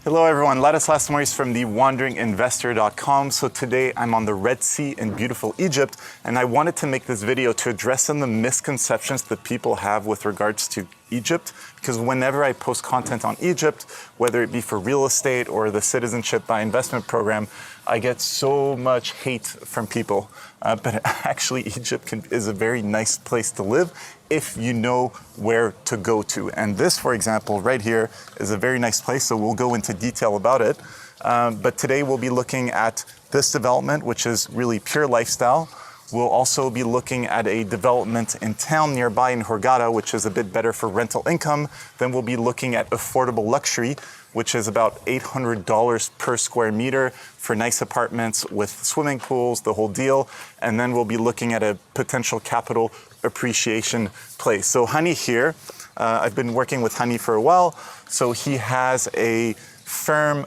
Hello everyone, Ladislas Moise from thewanderinginvestor.com. So today I'm on the Red Sea in beautiful Egypt, and I wanted to make this video to address some of the misconceptions that people have with regards to Egypt, because whenever I post content on Egypt, whether it be for real estate or the citizenship by investment program, I get so much hate from people. But actually Egypt is a very nice place to live if you know where to go to. And this, for example, right here is a very nice place, so we'll go into detail about it. But today we'll be looking at this development, which is really pure lifestyle. We'll also be looking at a development in town nearby in Hurghada, which is a bit better for rental income. Then we'll be looking at affordable luxury, which is about $800 per square meter for nice apartments with swimming pools, the whole deal. And then we'll be looking at a potential capital appreciation place. So Hany here, I've been working with Hany for a while. So he has a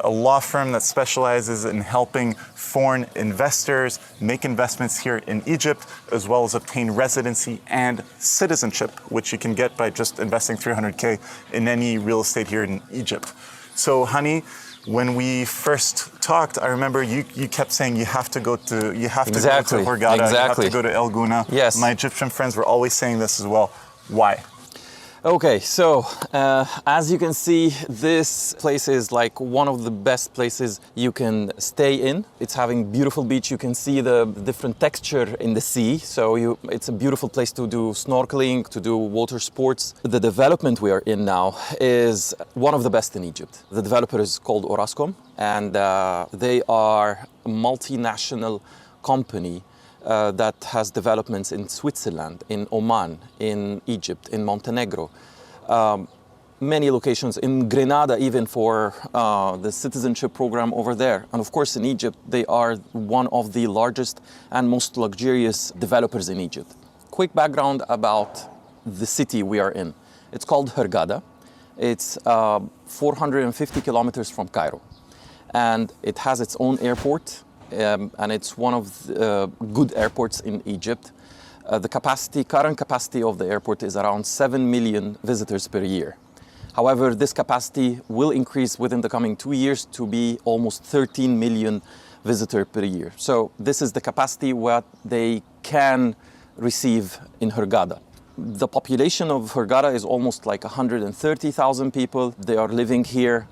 law firm that specializes in helping foreign investors make investments here in Egypt, as well as obtain residency and citizenship, which you can get by just investing 300K in any real estate here in Egypt. So Hany, when we first talked, I remember you kept saying you have to go to Hurghada, you have to go to Gouna. Yes. My Egyptian friends were always saying this as well. Why? Okay, so as you can see, this place is like one of the best places you can stay in. It's having beautiful beach. You can see the different texture in the sea. So it's a beautiful place to do snorkeling, to do water sports. The development we are in now is one of the best in Egypt. The developer is called Orascom, and they are a multinational company that has developments in Switzerland, in Oman, in Egypt, in Montenegro, many locations, in Grenada even for the citizenship program over there. And of course in Egypt, they are one of the largest and most luxurious developers in Egypt. Quick background about the city we are in. It's called Hurghada. It's 450 kilometers from Cairo. And it has its own airport. And it's one of the good airports in Egypt. The current capacity of the airport is around 7 million visitors per year. However, this capacity will increase within the coming 2 years to be almost 13 million visitors per year. So this is the capacity what they can receive in Hurghada. The population of Hurghada is almost like 130,000 people. They are living here.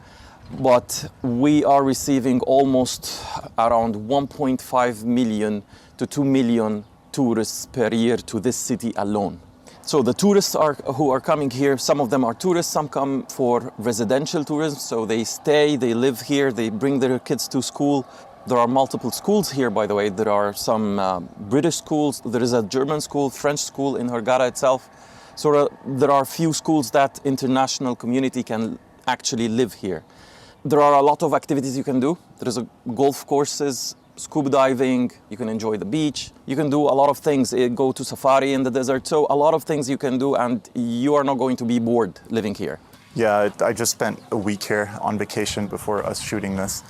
But we are receiving almost around 1.5 million to 2 million tourists per year to this city alone. So the tourists who are coming here, some of them are tourists, some come for residential tourism. So they stay, they live here, they bring their kids to school. There are multiple schools here, by the way. There are some British schools. There is a German school, French school in Hurghada itself. So there are few schools that international community can actually live here. There are a lot of activities you can do. There's golf courses, scuba diving, you can enjoy the beach. You can do a lot of things, go to safari in the desert. So a lot of things you can do, and you are not going to be bored living here. Yeah, I just spent a week here on vacation before us shooting this.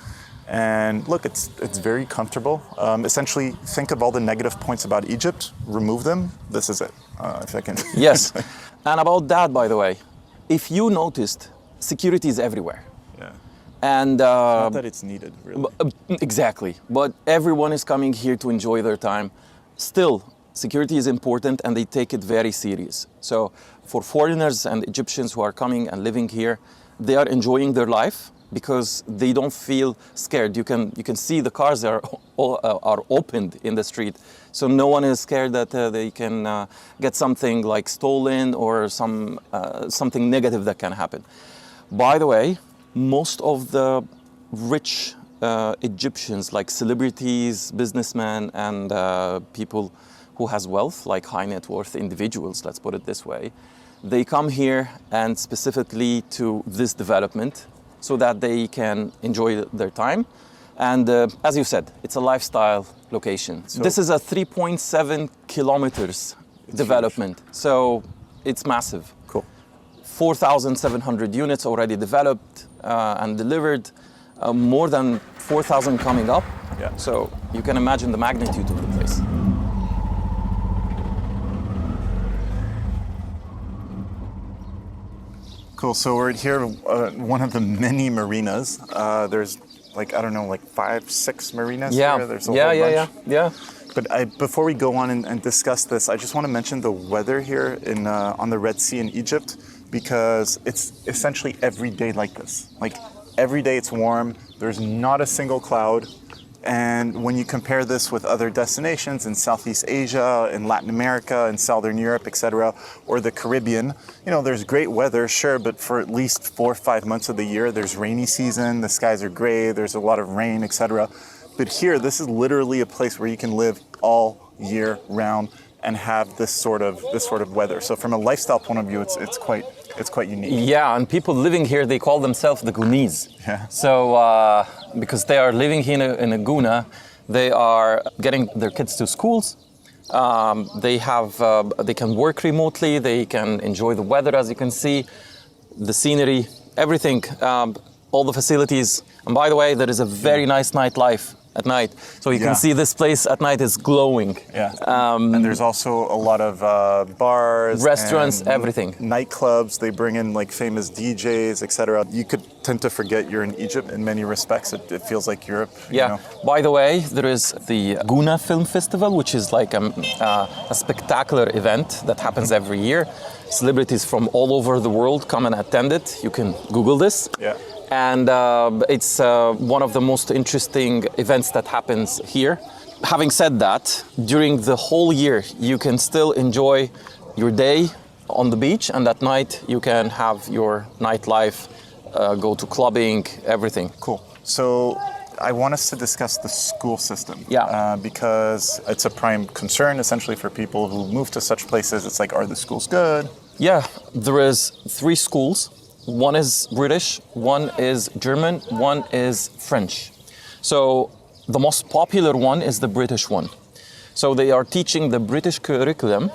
And look, it's very comfortable. Essentially, think of all the negative points about Egypt, remove them. This is it, if I can. Yes, and about that, by the way, if you noticed, security is everywhere. And not that it's needed, really. Exactly. But everyone is coming here to enjoy their time. Still, security is important and they take it very serious. So for foreigners and Egyptians who are coming and living here, they are enjoying their life because they don't feel scared. You can see the cars are opened in the street. So no one is scared that they can get something like stolen or something negative that can happen. By the way, most of the rich Egyptians, like celebrities, businessmen, and people who has wealth, like high net worth individuals, let's put it this way, they come here and specifically to this development so that they can enjoy their time. And as you said, it's a lifestyle location. So this is a 3.7 kilometers development. Huge. So it's massive. Cool. 4,700 units already developed and delivered, more than 4,000 coming up. Yeah. So you can imagine the magnitude of the place. Cool. So we're here, one of the many marinas. There's like, I don't know, like 5, 6 marinas here. There's a whole bunch. Yeah. But before we go on and discuss this, I just want to mention the weather here on the Red Sea in Egypt, because it's essentially every day like this. Like every day it's warm. There's not a single cloud. And when you compare this with other destinations in Southeast Asia, in Latin America, in Southern Europe, etc., or the Caribbean, there's great weather, sure, but for at least 4 or 5 months of the year, there's rainy season, the skies are gray, there's a lot of rain, etc. But here, this is literally a place where you can live all year round and have this sort of weather. So from a lifestyle point of view, it's quite unique. Yeah, and people living here, they call themselves the Gounese. Yeah. So because they are living here in a Gouna, they are getting their kids to schools. They can work remotely. They can enjoy the weather, as you can see, the scenery, everything, all the facilities. And by the way, there is a very nice nightlife at night. So you can see this place at night is glowing. Yeah. And there's also a lot of bars, restaurants, and everything. Nightclubs. They bring in like famous DJs, etc. You could tend to forget you're in Egypt in many respects. It feels like Europe. Yeah. By the way, there is the Gouna Film Festival, which is like a spectacular event that happens every year. Celebrities from all over the world come and attend it. You can Google this. Yeah. And it's one of the most interesting events that happens here. Having said that, during the whole year, you can still enjoy your day on the beach, and at night you can have your nightlife, go to clubbing, everything. Cool. So I want us to discuss the school system. Yeah. Because it's a prime concern, essentially, for people who move to such places. It's like, are the schools good? Yeah, there is 3 schools. One is British, one is German, one is French. So the most popular one is the British one. So they are teaching the British curriculum,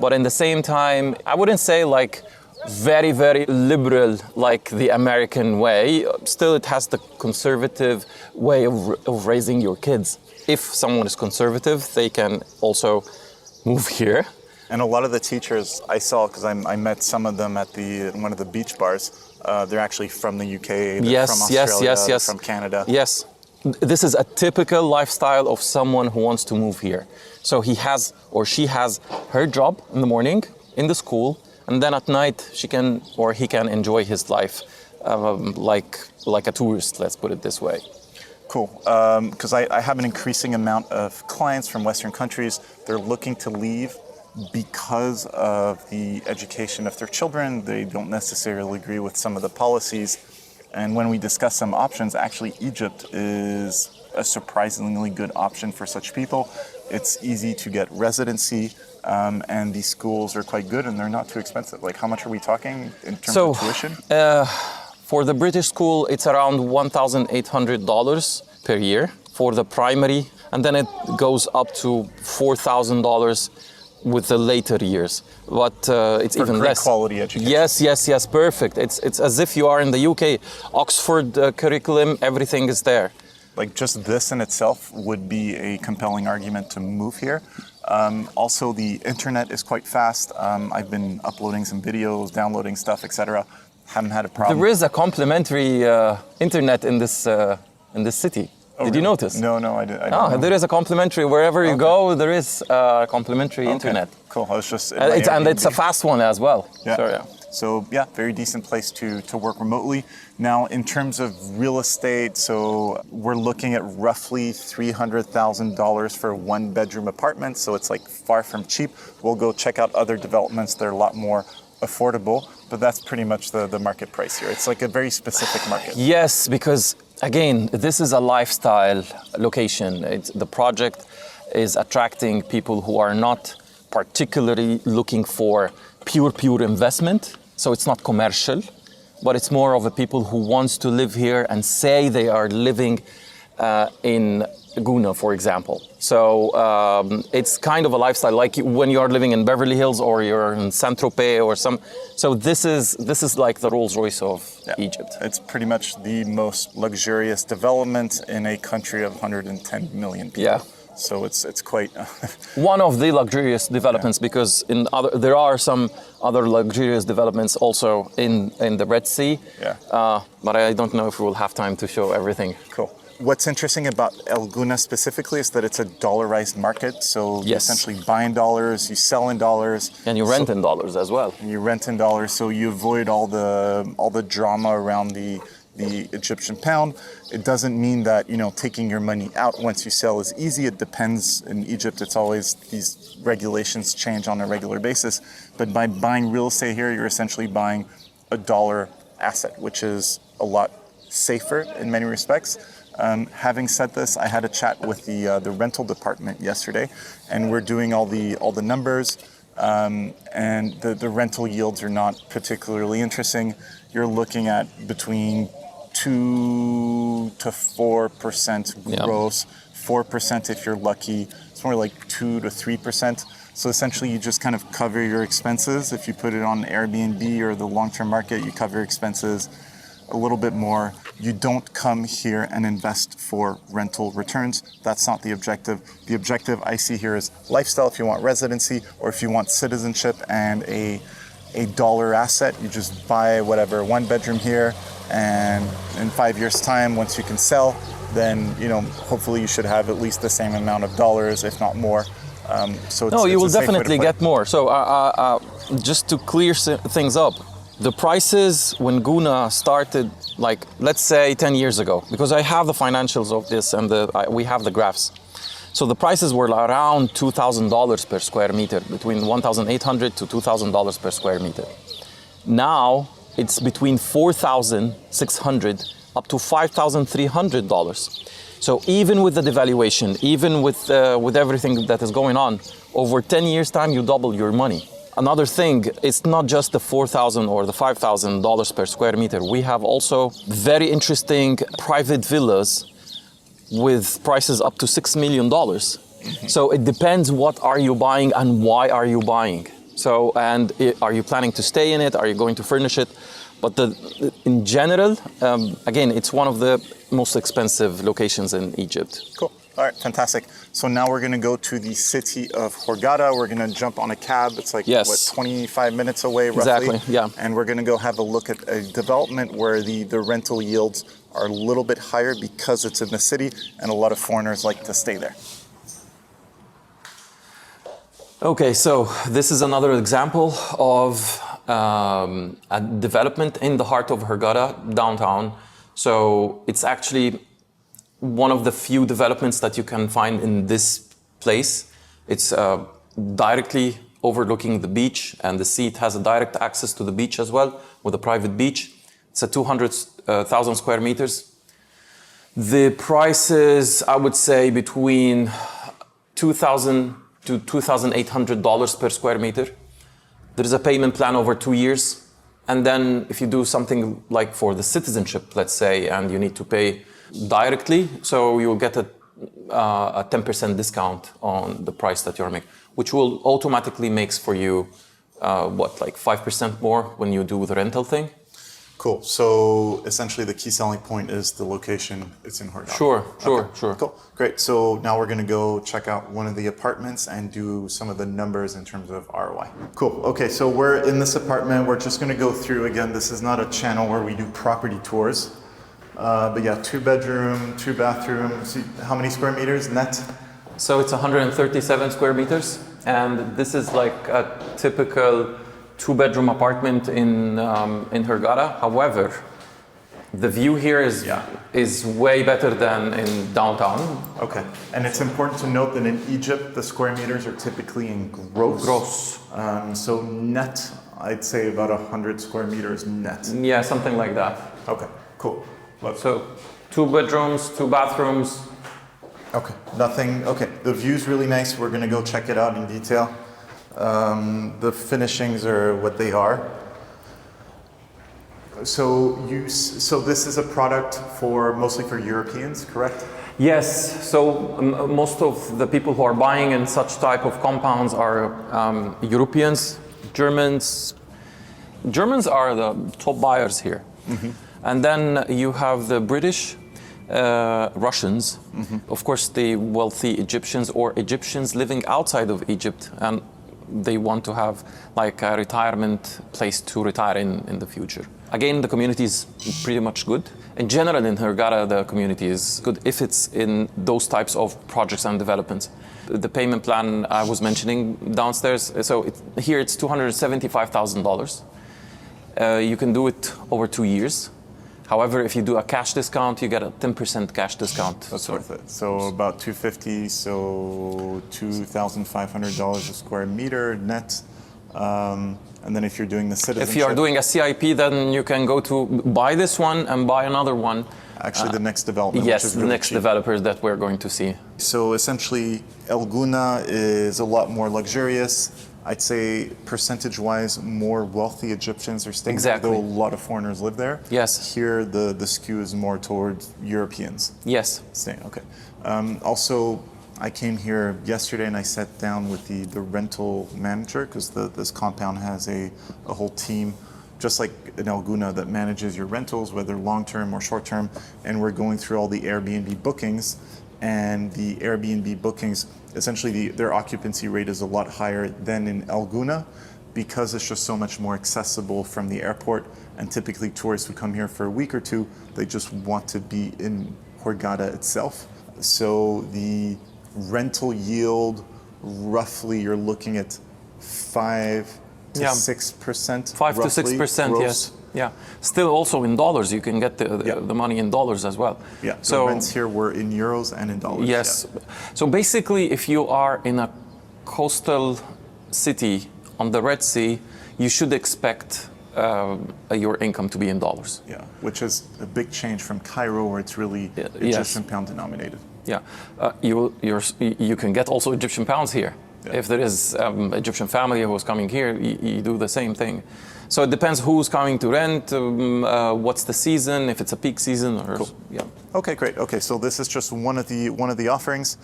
but in the same time, I wouldn't say like very, very liberal like the American way. Still, it has the conservative way of raising your kids. If someone is conservative, they can also move here. And a lot of the teachers I saw, because I met some of them at one of the beach bars, they're actually from the UK, they're from Australia, they're from Canada. Yes. This is a typical lifestyle of someone who wants to move here. So he has or she has her job in the morning in the school, and then at night she can or he can enjoy his life like a tourist, let's put it this way. Cool, because I have an increasing amount of clients from Western countries. They're looking to leave because of the education of their children. They don't necessarily agree with some of the policies. And when we discuss some options, actually Egypt is a surprisingly good option for such people. It's easy to get residency, and these schools are quite good and they're not too expensive. Like, how much are we talking in terms of tuition? For the British school, it's around $1,800 per year for the primary, and then it goes up to $4,000 with the later years, but it's even less. Quality education. Yes, perfect. It's as if you are in the UK. Oxford curriculum, everything is there. Like just this in itself would be a compelling argument to move here. Also, the internet is quite fast. I've been uploading some videos, downloading stuff, etc. Haven't had a problem. There is a complimentary internet in this city. Oh, Did you notice? No, I didn't know. There is a complimentary wherever you go. There is complimentary internet. Cool. I was just. And it's a fast one as well. Yeah. So yeah, very decent place to work remotely. Now, in terms of real estate, so we're looking at roughly $300,000 for a 1-bedroom apartment. So it's like far from cheap. We'll go check out other developments that are a lot more affordable, but that's pretty much the market price here. It's like a very specific market. Yes, because again, this is a lifestyle location. The project is attracting people who are not particularly looking for pure investment. So it's not commercial, but it's more of a people who wants to live here and say they are living in Gouna, for example. So it's kind of a lifestyle, like when you are living in Beverly Hills or you're in Saint-Tropez or some. So this is like the Rolls-Royce of Egypt. It's pretty much the most luxurious development in a country of 110 million people. Yeah. So it's quite one of the luxurious developments, because there are some other luxurious developments also in the Red Sea. Yeah. But I don't know if we'll have time to show everything. Cool. What's interesting about El Gouna specifically is that it's a dollarized market. So you essentially buy in dollars, you sell in dollars, and you rent in dollars as well. And you rent in dollars, so you avoid all the drama around the Egyptian pound. It doesn't mean that, you know, taking your money out once you sell is easy. It depends. In Egypt, it's always, these regulations change on a regular basis. But by buying real estate here, you're essentially buying a dollar asset, which is a lot safer in many respects. Having said this, I had a chat with the rental department yesterday, and we're doing all the numbers. And the rental yields are not particularly interesting. You're looking at between 2 to 4% gross, 4% if you're lucky. It's more like 2 to 3%. So essentially, you just kind of cover your expenses. If you put it on Airbnb or the long-term market, you cover your expenses a little bit more. You don't come here and invest for rental returns. That's not the objective. The objective I see here is lifestyle. If you want residency, or if you want citizenship and a dollar asset, you just buy whatever, one bedroom here, and in 5 years' time, once you can sell, then, you know, hopefully you should have at least the same amount of dollars, if not more. So no, you will definitely get more. So just to clear things up, the prices when Gouna started, like, let's say 10 years ago, because I have the financials of this and we have the graphs. So the prices were around $2,000 per square meter, between $1,800 to $2,000 per square meter. Now it's between $4,600 up to $5,300. So even with the devaluation, even with everything that is going on, over 10 years' time, you double your money. Another thing, it's not just the $4,000 or the $5,000 per square meter. We have also very interesting private villas with prices up to $6 million. Mm-hmm. So it depends what are you buying and why are you buying. So, and are you planning to stay in it? Are you going to furnish it? But in general, again, it's one of the most expensive locations in Egypt. Cool. All right, fantastic. So now we're going to go to the city of Hurghada. We're going to jump on a cab. It's like, what, 25 minutes away, roughly? Exactly, yeah. And we're going to go have a look at a development where the rental yields are a little bit higher because it's in the city, and a lot of foreigners like to stay there. Okay, so this is another example of a development in the heart of Hurghada, downtown. So it's actually one of the few developments that you can find in this place. It's directly overlooking the beach and the sea. It has a direct access to the beach as well, with a private beach. It's a 200,000 square meters. The price is, I would say, between $2,000 to $2,800 per square meter. There is a payment plan over 2 years. And then if you do something like for the citizenship, let's say, and you need to pay directly, so you'll get a 10% discount on the price that you're making, which will automatically makes for you, like 5% more when you do the rental thing. Cool. So essentially the key selling point is the location. It's in Hurghada. Sure. Cool. Great. So now we're going to go check out one of the apartments and do some of the numbers in terms of ROI. Cool. Okay. So we're in this apartment. We're just going to go through again. This is not a channel where we do property tours. But yeah, 2 bedroom, 2 bathroom. See how many square meters net? So it's 137 square meters. And this is like a typical 2-bedroom apartment in Hurghada. However, the view here is way better than in downtown. Okay, and it's important to note that in Egypt, the square meters are typically in gross. So net, I'd say about 100 square meters net. Yeah, something like that. Okay, cool. Look. So 2 bedrooms, 2 bathrooms. Okay, okay, the view's really nice. We're gonna go check it out in detail. The finishings are what they are. So this is a product mostly for Europeans, correct? Yes. So most of the people who are buying in such type of compounds are Europeans, Germans. Germans are the top buyers here. Mm-hmm. And then you have the British, Russians, of course the wealthy Egyptians or Egyptians living outside of Egypt, and they want to have like a retirement place to retire in the future. Again, the community is pretty much good. In general, in Hurghada, the community is good if it's in those types of projects and developments. The payment plan I was mentioning downstairs, so here it's $275,000. You can do it over 2 years. However, if you do a cash discount, you get a 10% cash discount. That's worth it. So about $250, so $2,500 a square meter net. And then if you're doing the citizenship... If you are doing a CIP, then you can go to buy this one and buy another one. Actually, the next development, yes, which is the really next cheap. developers that we're going to see. So essentially, Gouna is a lot more luxurious. I'd say percentage-wise, more wealthy Egyptians are staying there, though a lot of foreigners live there. Yes. Here, the skew is more towards Europeans. Yes. Staying, okay. Also, I came here yesterday and I sat down with the rental manager because this compound has a whole team, just like in Gouna, that manages your rentals, whether long-term or short-term. And we're going through all the Airbnb bookings. And the Airbnb bookings, essentially their occupancy rate is a lot higher than in Gouna because it's just so much more accessible from the airport. And typically tourists who come here for a week or two, they just want to be in Hurghada itself. So the rental yield, roughly you're looking at 5 to 6%. 5 to 6%, yes. Yeah. Still also in dollars, you can get the money in dollars as well. Yeah, so the rents here were in euros and in dollars. Yes. Yeah. So basically, if you are in a coastal city on the Red Sea, you should expect your income to be in dollars. Yeah, which is a big change from Cairo, where it's really Egyptian pound denominated. Yeah, you can get also Egyptian pounds here. Yeah. If there is Egyptian family who is coming here, you do the same thing. So it depends who's coming to rent, what's the season, if it's a peak season, or Okay, great. Okay, so this is just one of the offerings.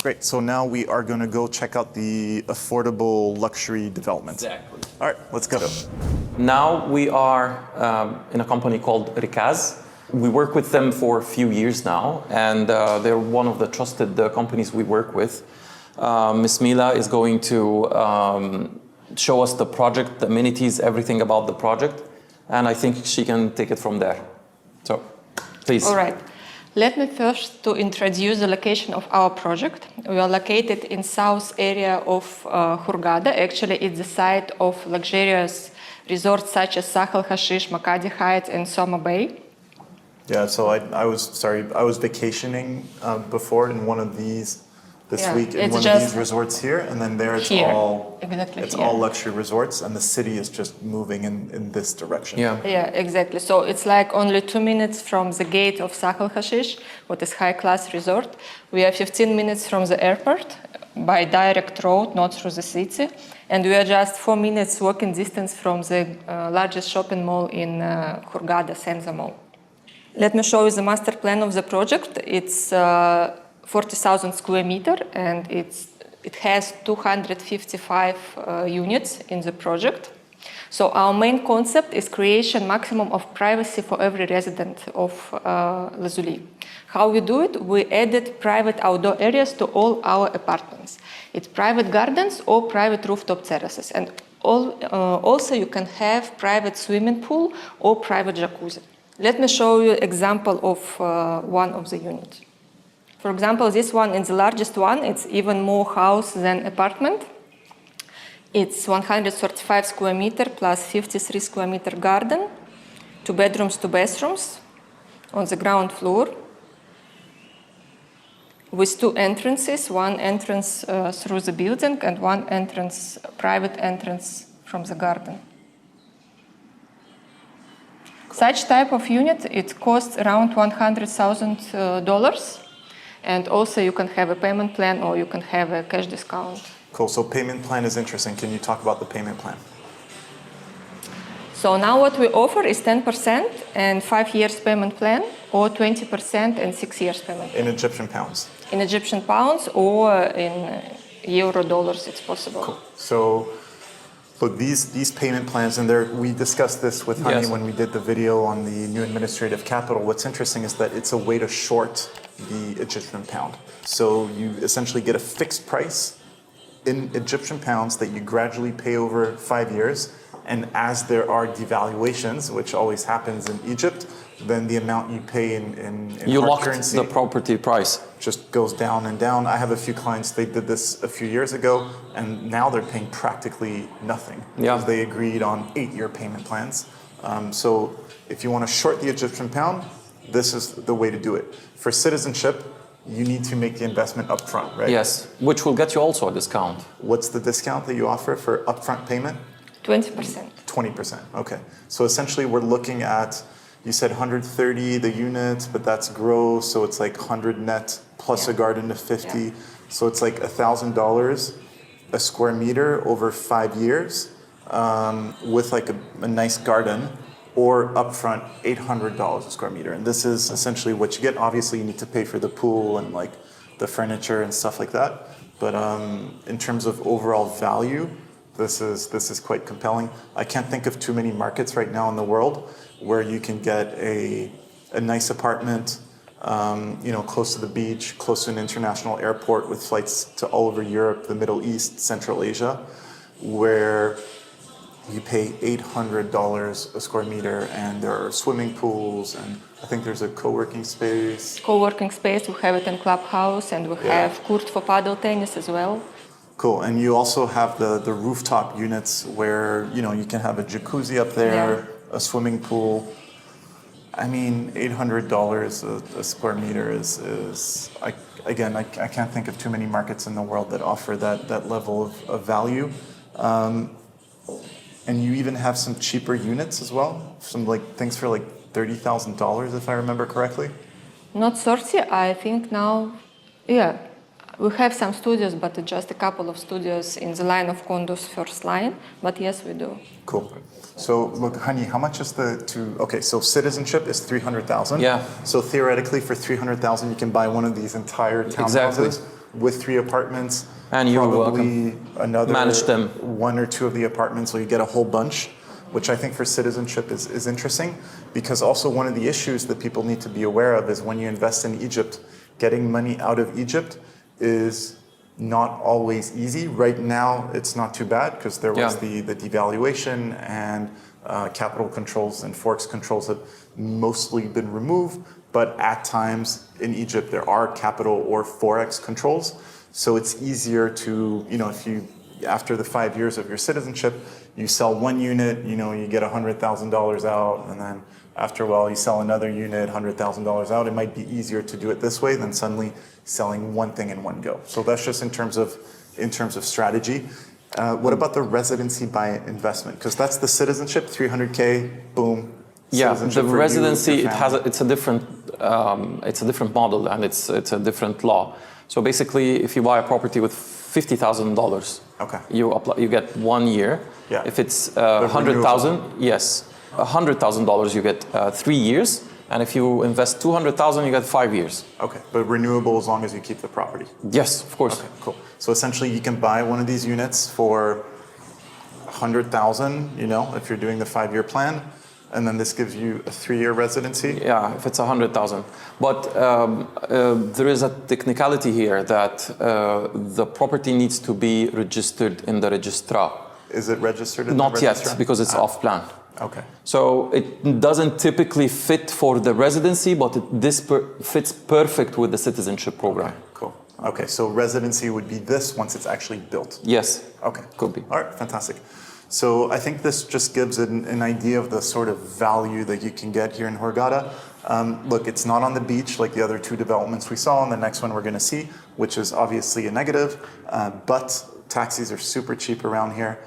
Great. So now we are going to go check out the affordable luxury development. Exactly. All right, let's go. Now we are in a company called Rikaz. We work with them for a few years now, and they're one of the trusted companies we work with. Ms. Mila is going to show us the project, the amenities, everything about the project, and I think she can take it from there. So, please. All right. Let me first to introduce the location of our project. We are located in south area of Hurghada. Actually, it's the site of luxurious resorts such as Sahel Hashish, Makadi Heights, and Soma Bay. Yeah, so I was vacationing before in one of these this week in one of these resorts here, and then there it's all luxury resorts, and the city is just moving in this direction. Yeah, exactly. So it's like only 2 minutes from the gate of Sahel Hashish, what is high-class resort. We are 15 minutes from the airport by direct road, not through the city, and we are just 4 minutes walking distance from the largest shopping mall in Hurghada, Senza Mall. Let me show you the master plan of the project. It's 40,000 square meter, and it has 255 units in the project. So our main concept is creation maximum of privacy for every resident of Lazuli. How we do it? We added private outdoor areas to all our apartments. It's private gardens or private rooftop terraces, and also you can have private swimming pool or private jacuzzi. Let me show you an example of one of the units. For example, this one is the largest one. It's even more house than apartment. It's 135 square meter plus 53 square meter garden, 2 bedrooms, 2 bathrooms on the ground floor with 2 entrances, one entrance through the building and one entrance, private entrance from the garden. Such type of unit, it costs around $100,000. And also you can have a payment plan or you can have a cash discount. Cool, so payment plan is interesting. Can you talk about the payment plan? So now what we offer is 10% and 5 years payment plan, or 20% and 6 years payment plan. In Egyptian pounds? In Egyptian pounds or in euro, dollars, it's possible. Cool. So Look, these payment plans, and we discussed this with Hany Yes. when we did the video on the new administrative capital. What's interesting is that it's a way to short the Egyptian pound. So you essentially get a fixed price in Egyptian pounds that you gradually pay over 5 years. And as there are devaluations, which always happens in Egypt, then the amount you pay in You hard locked currency the property price. just goes down and down. I have a few clients, they did this a few years ago, and now they're paying practically nothing because they agreed on 8-year payment plans. So if you want to short the Egyptian pound, this is the way to do it. For citizenship, you need to make the investment upfront, right? Yes, which will get you also a discount. What's the discount that you offer for upfront payment? 20%. 20%, okay. So essentially we're looking at, you said 130 the unit, but that's gross, so it's like 100 net plus a garden of 50. Yeah. So it's like $1,000 a square meter over 5 years with like a nice garden, or upfront $800 a square meter. And this is essentially what you get. Obviously you need to pay for the pool and like the furniture and stuff like that. But in terms of overall value, this is quite compelling. I can't think of too many markets right now in the world where you can get a nice apartment, close to the beach, close to an international airport with flights to all over Europe, the Middle East, Central Asia, where you pay $800 a square meter, and there are swimming pools, and I think there's a co-working space. Co-working space, we have it in clubhouse, and we have court for paddle tennis as well. Cool, and you also have the rooftop units where, you can have a jacuzzi up there, a swimming pool. I mean, $800 a square meter is I can't think of too many markets in the world that offer that level of value. And you even have some cheaper units as well, some things for $30,000 if I remember correctly. Not 30, I think now, we have some studios, but just a couple of studios in the line of condos first line, but yes, we do. Cool. So look, Hany, how much is so citizenship is 300,000. Yeah. So theoretically for 300,000 you can buy one of these entire townhouses with 3 apartments. And you're probably welcome. Another Manage them. 1 or 2 of the apartments, so you get a whole bunch, which I think for citizenship is interesting, because also one of the issues that people need to be aware of is when you invest in Egypt, getting money out of Egypt is not always easy. Right now, it's not too bad because there was the devaluation, and capital controls and forex controls have mostly been removed. But at times in Egypt, there are capital or forex controls. So it's easier to, if you, after the 5 years of your citizenship, you sell 1 unit, you get $100,000 out, and then after a while you sell another unit, $100,000 out. It might be easier to do it this way than suddenly selling one thing in one go. So that's just in terms of strategy. What about the residency by investment? Because that's the citizenship, 300K, boom. Yeah, the residency it's a different model, and it's a different law. So basically, if you buy a property with $50,000, you get 1 year. Yeah. If it's 100,000, yes, $100,000 you get 3 years, and if you invest 200,000, you get 5 years. Okay, but renewable as long as you keep the property. Yes, of course. Okay, cool. So essentially, you can buy one of these units for 100,000. If you're doing the 5-year plan. And then this gives you a 3-year residency? Yeah, if it's 100,000. But there is a technicality here that the property needs to be registered in the registrar. Is it registered in the registrar? Not yet, because it's off plan. Okay. So it doesn't typically fit for the residency, but this fits perfect with the citizenship program. Okay, cool. Okay, so residency would be this once it's actually built? Yes. Okay. Could be. All right, fantastic. So I think this just gives an idea of the sort of value that you can get here in Hurghada. Look, it's not on the beach like the other 2 developments we saw, and the next one we're going to see, which is obviously a negative, but taxis are super cheap around here.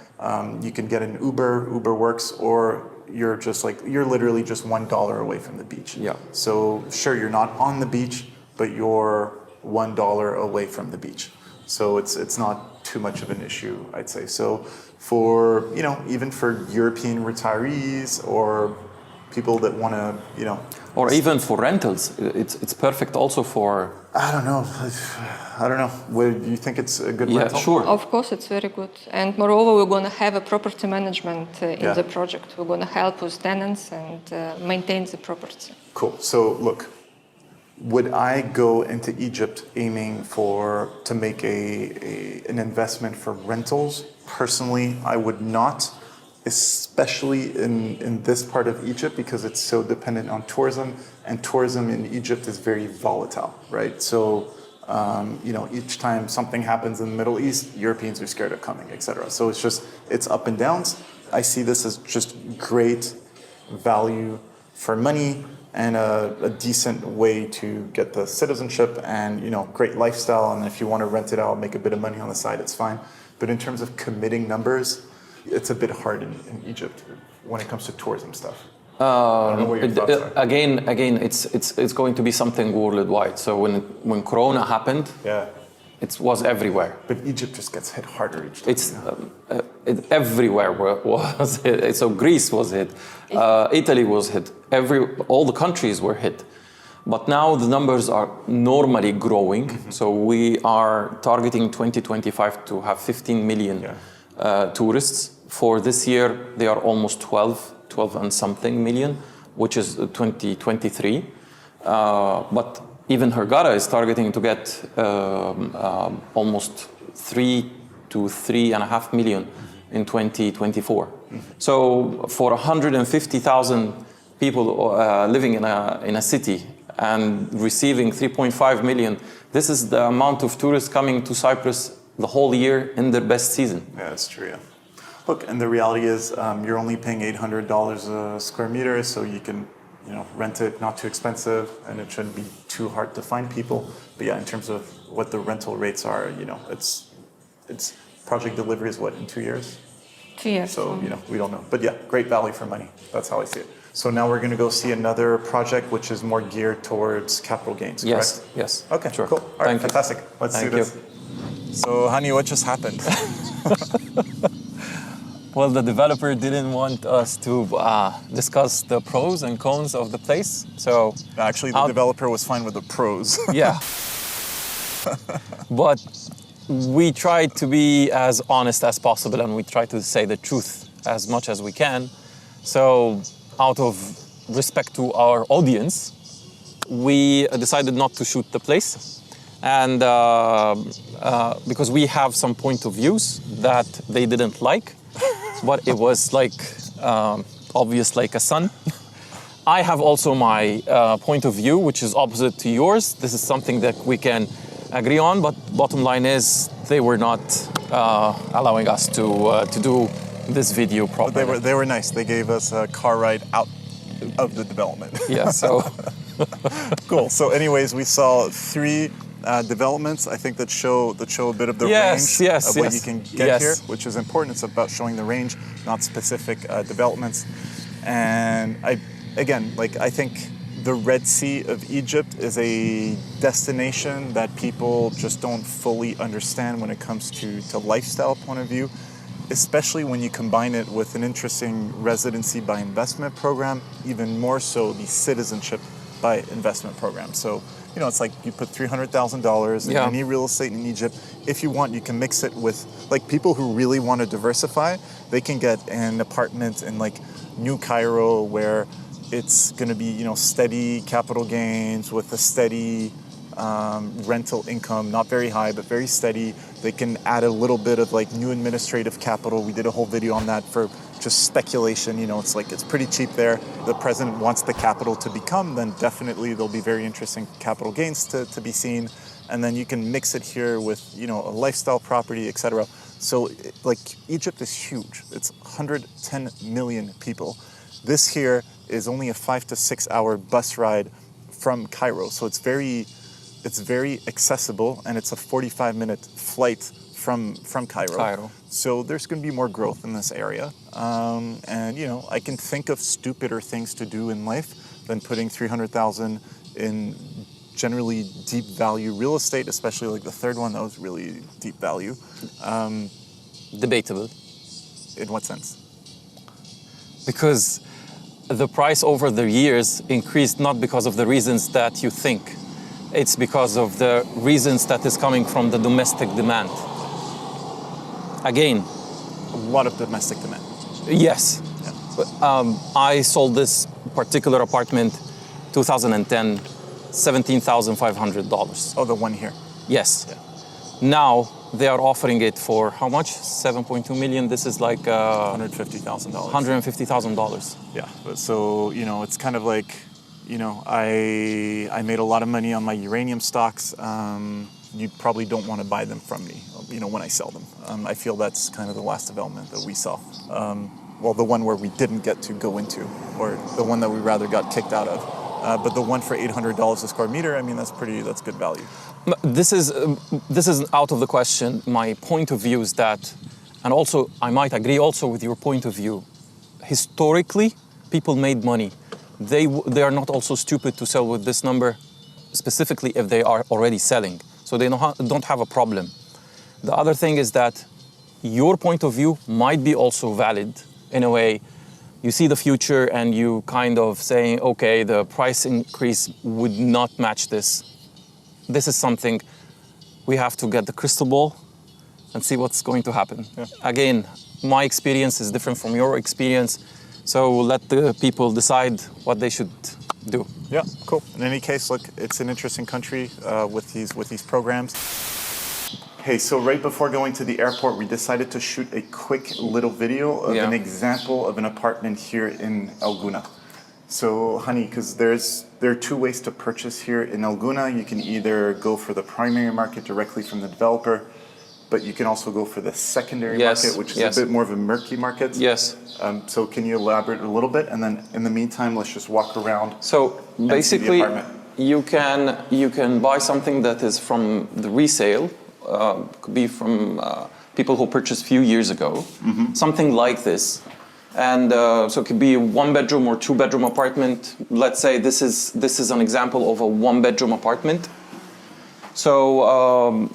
You can get an Uber works, or you're literally just $1 away from the beach. Yeah. So sure, you're not on the beach, but you're $1 away from the beach. So it's not too much of an issue, I'd say. So for, even for European retirees or people that want to, Or even for rentals, it's perfect also for... I don't know. Do you think it's a good rental? Yeah, sure. Of course, it's very good. And moreover, we're going to have a property management in the project. We're going to help with tenants and maintain the property. Cool. So look, would I go into Egypt aiming to make an investment for rentals? Personally, I would not, especially in this part of Egypt, because it's so dependent on tourism, and tourism in Egypt is very volatile, right? So, each time something happens in the Middle East, Europeans are scared of coming, etc. So it's up and downs. I see this as just great value for money and a decent way to get the citizenship and, great lifestyle. And if you want to rent it out, make a bit of money on the side, it's fine. But in terms of committing numbers, it's a bit hard in Egypt when it comes to tourism stuff. I don't know what your thoughts are. Again, it's going to be something worldwide. So when Corona happened, it was everywhere. But Egypt just gets hit harder each time. Everywhere was hit. So Greece was hit, Italy was hit. All the countries were hit. But now the numbers are normally growing. Mm-hmm. So we are targeting 2025 to have 15 million tourists. For this year, they are almost 12 and something million, which is 2023. But even Hurghada is targeting to get almost 3 to 3.5 million in 2024. Mm-hmm. So for 150,000 people living in a city and receiving 3.5 million, this is the amount of tourists coming to Cyprus the whole year in their best season. Yeah, that's true. Yeah. Look, and the reality is you're only paying $800 a square meter, so you can rent it, not too expensive, and it shouldn't be too hard to find people. But yeah, in terms of what the rental rates are, it's project delivery is what, in 2 years? 2 years. So, we don't know. But yeah, great value for money. That's how I see it. So now we're going to go see another project which is more geared towards capital gains, correct? Yes. Okay, sure. cool. All right, fantastic. Let's do this. So, Hany, what just happened? Well, the developer didn't want us to discuss the pros and cons of the place. So actually, the developer was fine with the pros. Yeah. But we tried to be as honest as possible, and we tried to say the truth as much as we can. So out of respect to our audience, we decided not to shoot the place. And because we have some point of views that they didn't like. But it was obvious like a sun. I have also my point of view, which is opposite to yours. This is something that we can agree on, but bottom line is they were not allowing us to do this video properly. But they were nice. They gave us a car ride out of the development. Yeah, so... Cool. So anyways, we saw 3 developments, I think, that show a bit of the range of what you can get here, which is important. It's about showing the range, not specific developments. And I think the Red Sea of Egypt is a destination that people just don't fully understand when it comes to lifestyle point of view, especially when you combine it with an interesting residency by investment program, even more so the citizenship by investment program. So it's like you put $300,000 in any real estate in Egypt. If you want, you can mix it with people who really want to diversify. They can get an apartment in New Cairo where it's going to be steady capital gains with a steady rental income, not very high but very steady. They can add a little bit of new administrative capital. We did a whole video on that for just speculation. It's pretty cheap there. The president wants the capital to become, then definitely there'll be very interesting capital gains to be seen. And then you can mix it here with a lifestyle property, etc. So Egypt is huge. It's 110 million people. This here is only a 5 to 6 hour bus ride from Cairo. So it's very accessible, and it's a 45-minute flight from Cairo. So there's going to be more growth in this area. And I can think of stupider things to do in life than putting 300,000 in generally deep value real estate, especially the third one. That was really deep value. Debatable. In what sense? Because the price over the years increased not because of the reasons that you think. It's because of the reasons that is coming from the domestic demand. Again, A lot of domestic demand. yes. Yeah. I sold this particular apartment 2010, $17,500. Oh, the one here. Yes. Yeah. Now they are offering it for how much? 7.2 million. This is like $150,000. $150,000. Yeah. So, it's kind of like, I made a lot of money on my uranium stocks. You probably don't want to buy them from me, when I sell them. I feel that's kind of the last development that we saw. Well, the one where we didn't get to go into, or the one that we rather got kicked out of. But the one for $800 a square meter, that's good value. This is out of the question. My point of view is that, and also I might agree also with your point of view. Historically, people made money. They are not also stupid to sell with this number, specifically if they are already selling. So they don't have a problem. The other thing is that your point of view might be also valid in a way. You see the future and you kind of saying, okay, the price increase would not match this. This is something we have to get the crystal ball and see what's going to happen. Yeah. Again, my experience is different from your experience, so let the people decide what they should do. Yeah, cool. In any case, look, it's an interesting country with these programs. Hey, so right before going to the airport, we decided to shoot a quick little video of an example of an apartment here in Gouna. So, Hany, because there are two ways to purchase here in Gouna. You can either go for the primary market directly from the developer, but you can also go for the secondary market, which is a bit more of a murky market. Yes. So can you elaborate a little bit? And then in the meantime, let's just walk around. So basically, you can buy something that is from the resale. Could be from people who purchased a few years ago, something like this. And so it could be a 1-bedroom or 2-bedroom apartment. Let's say this is an example of a 1-bedroom apartment. So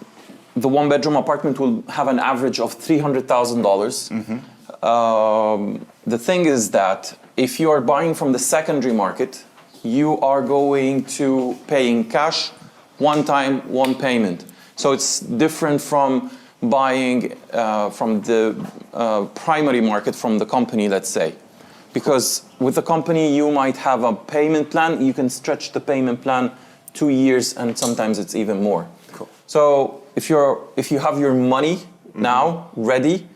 the 1-bedroom apartment will have an average of $300,000. The thing is that if you are buying from the secondary market, you are going to pay in cash, one time, one payment. So it's different from buying from the primary market from the company, let's say. Because with the company, you might have a payment plan. You can stretch the payment plan 2 years, and sometimes it's even more. Cool. So if you have your money now ready,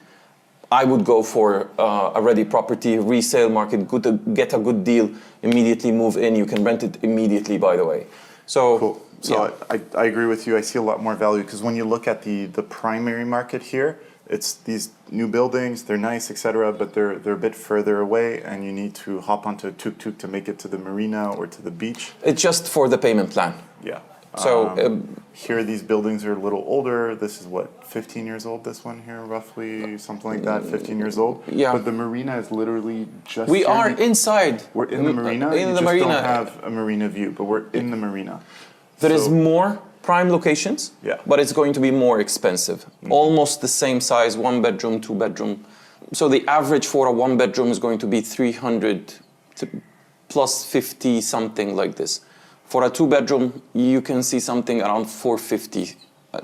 I would go for a ready property, resale market, get a good deal, immediately move in. You can rent it immediately, by the way. So. Cool. So I agree with you. I see a lot more value because when you look at the primary market here, it's these new buildings, they're nice, etc., but they're a bit further away, and you need to hop onto a tuk-tuk to make it to the marina or to the beach. It's just for the payment plan. Yeah. So here these buildings are a little older. This is what, 15 years old, this one here, roughly, something like that, 15 years old. Yeah. But the marina is literally just We are inside. We're in the marina. In the just marina. don't have a marina view, but we're in the marina. There is more prime locations, but it's going to be more expensive. Almost the same size, 1-bedroom, 2-bedroom. So the average for a 1-bedroom is going to be 300 plus 50, something like this. For a 2-bedroom, you can see something around 450.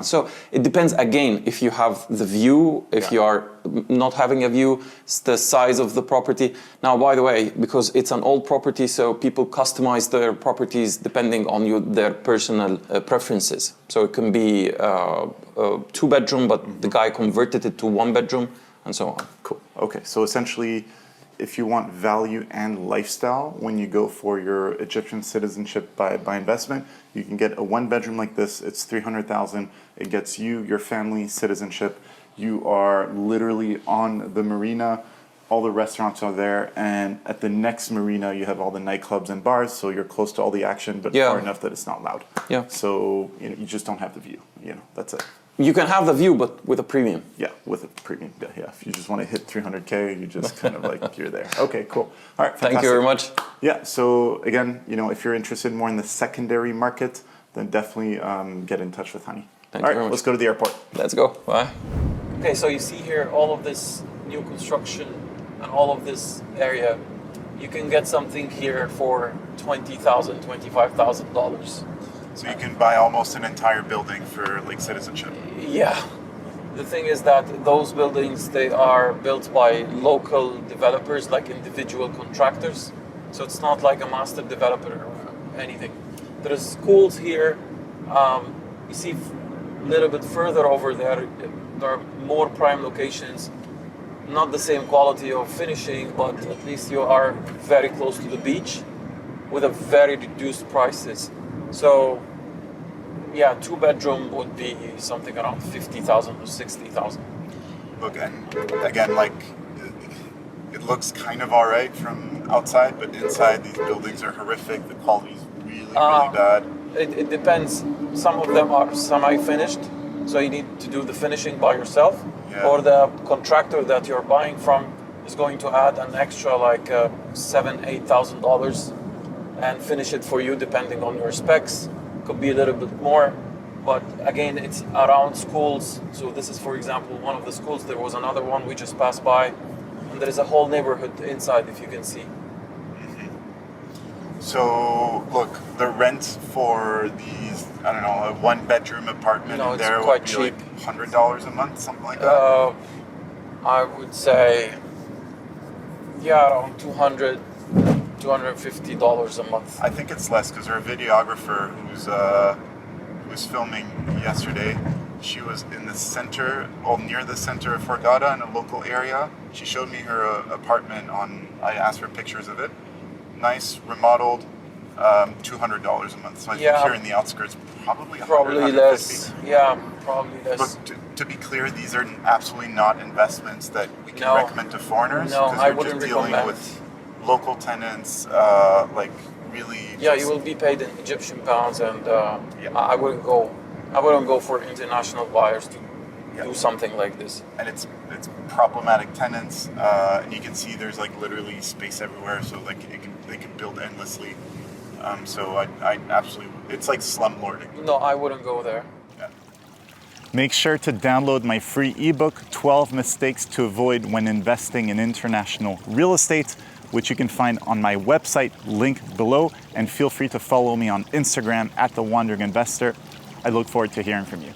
So it depends, again, if you have the view, if you are not having a view, it's the size of the property. Now, by the way, because it's an old property, so people customize their properties depending on their personal preferences. So it can be a 2-bedroom, but the guy converted it to 1-bedroom, and so on. Cool. Okay, so essentially, if you want value and lifestyle when you go for your Egyptian citizenship by investment, you can get a 1-bedroom like this. It's $300,000. It gets you, your family, citizenship. You are literally on the marina. All the restaurants are there, and at the next marina, you have all the nightclubs and bars. So you're close to all the action, but far enough that it's not loud. Yeah. So you just don't have the view. That's it. You can have the view, but with a premium. Yeah, with a premium. Yeah, if you just want to hit 300K, you just kind of like, you're there. Okay, cool. All right, fantastic. Thank you very much. Yeah, so again, if you're interested more in the secondary market, then definitely get in touch with Hany. Thank you very much. Let's go to the airport. Let's go. Bye. Okay, so you see here all of this new construction and all of this area you can get something here for $20,000, $25,000. So you can buy almost an entire building for like citizenship. Yeah. The thing is that those buildings, they are built by local developers, like individual contractors. So it's not like a master developer or anything. There is schools here. You see a little bit further over there, there are more prime locations. Not the same quality of finishing, but at least you are very close to the beach with a very reduced prices. So yeah, 2-bedroom would be something around 50,000 to 60,000. Look, and again, like it looks kind of all right from outside, but inside these buildings are horrific. The quality is really bad. It depends. Some of them are semi-finished, so you need to do the finishing by yourself, or the contractor that you're buying from is going to add an extra like $7,000-8,000 and finish it for you depending on your specs. Could be a little bit more, but again, it's around schools. So this is, for example, one of the schools. There was another one we just passed by, and there is a whole neighborhood inside, if you can see. So look, the rent for these, I don't know, a 1-bedroom apartment No, it's there quite would be cheap. like $100 a month, something like that. I would say, around $200, $250 a month. I think it's less because our videographer who was filming yesterday, she was in the center, near the center of Hurghada in a local area. She showed me her apartment I asked for pictures of it. Nice, remodeled, $200 a month. So I think here in the outskirts, probably less. Yeah, probably less. But to be clear, these are absolutely not investments that we can recommend to foreigners. No, I you're wouldn't just dealing recommend. with local tenants, like really. Yeah, you will be paid in Egyptian pounds, and I wouldn't go for international buyers to do something like this. And it's problematic tenants, and you can see there's like literally space everywhere, so like they can build endlessly. So I absolutely, it's like slumlording. No, I wouldn't go there. Yeah. Make sure to download my free ebook, 12 Mistakes to Avoid When Investing in International Real Estate, which you can find on my website, linked below, and feel free to follow me on Instagram @TheWandering Investor. I look forward to hearing from you.